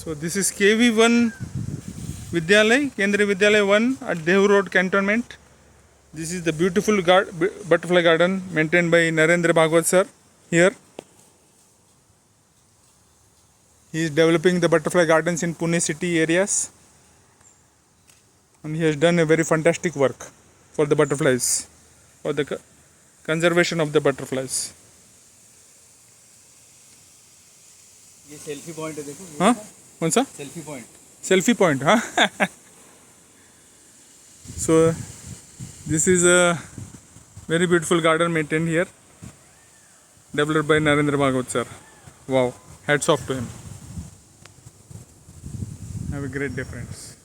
So this is KV1 Vidyalay, Kendriya Vidyalay 1 at Dev Road Cantonment. This is the beautiful butterfly garden maintained by Narendra Bhagwat sir here. He is developing the butterfly gardens in Pune city areas, and he has done a very fantastic work for the butterflies, for the conservation of the butterflies. ये selfie point है देखो। हाँ, कौन सा? Selfie point. Selfie point, हाँ. So this is a very beautiful garden maintained here, developed by Narendra Bhagwat sir. Wow, hats off to him. Have a great day, friends.